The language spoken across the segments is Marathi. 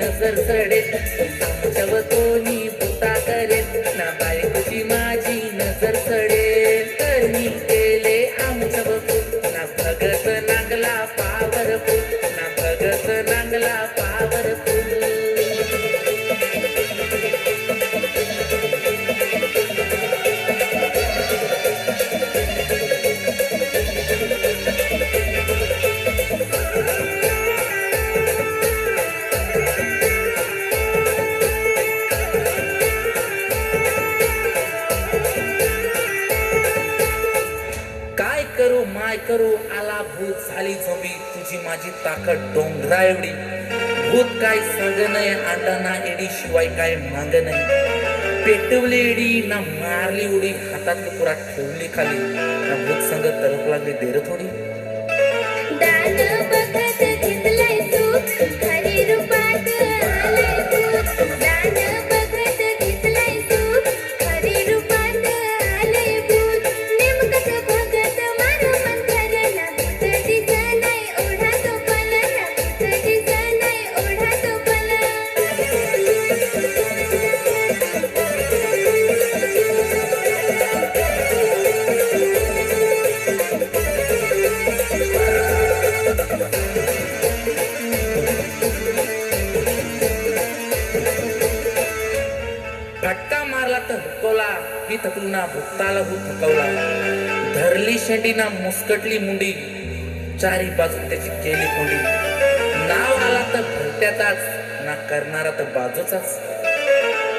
नजर सडेल आमच्यावर कोणी भूता करेल ना बायकोची माझी नजर सडेल तर मी केले आमच्यावर ना भगत नांगला पावरफुल ना भगत नांगला पावरफुल काय करू माय करू आला भूत झाली झोंबी तुझी माझी ताकद डोंगरा एवढी भूत काय सांग नाही अंडा ना एडी शिवाय काय मांग नाही पेटवली एडी ना मारली उडी हातातली पुरा ठेवली खाली ना भूत संग तरफ लागली देर थोडी दान बघत घेतलाय तू खरी रूपात आलाय तू दान बघत घेतलाय तू खरी रूपात आलाय भूत नेमकंच भगत मारू मंथरला भूत दिसनाय ओढा तो पलना भूत दिसनाय ओढा तो फटका मारला तर हुकवला ही थकलूना भुक्ताला भूत थकवला धरली शेंडी ना मुस्कटली मुंडी चारी बाजू त्याची केली कोंडी नाव आला तर भरत्याचाच ना करणारा तर बाजूचाच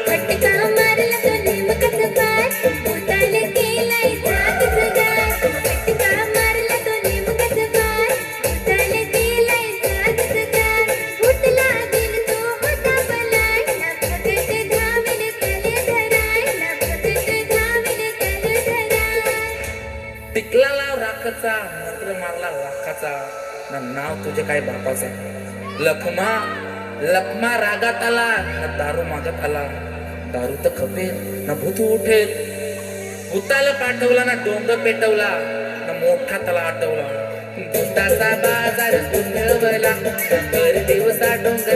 फटका मारला तो नेमकंच पार भूताने केलाय जागीच गार फटका मारला तो नेमकंच पार भूताने केलाय जागीच गार भूतला दिल तो होता बलाय ना भगत धावेल कल धराय ना भगत धावेल कल धराय टिकला लाव राखाचा मंत्र मारला लाखाचा ना नाव तुझे काय बापाचा लखमा लखमा रागात आला ना दारू मागत आला दारू तर खपेल ना भूत उठेल भूताला पाठवला ना डोंगर पेटवला ना मोठा तला आटवला भूताचा बाजार गुंडवला डोंगर दिवसा डोंगर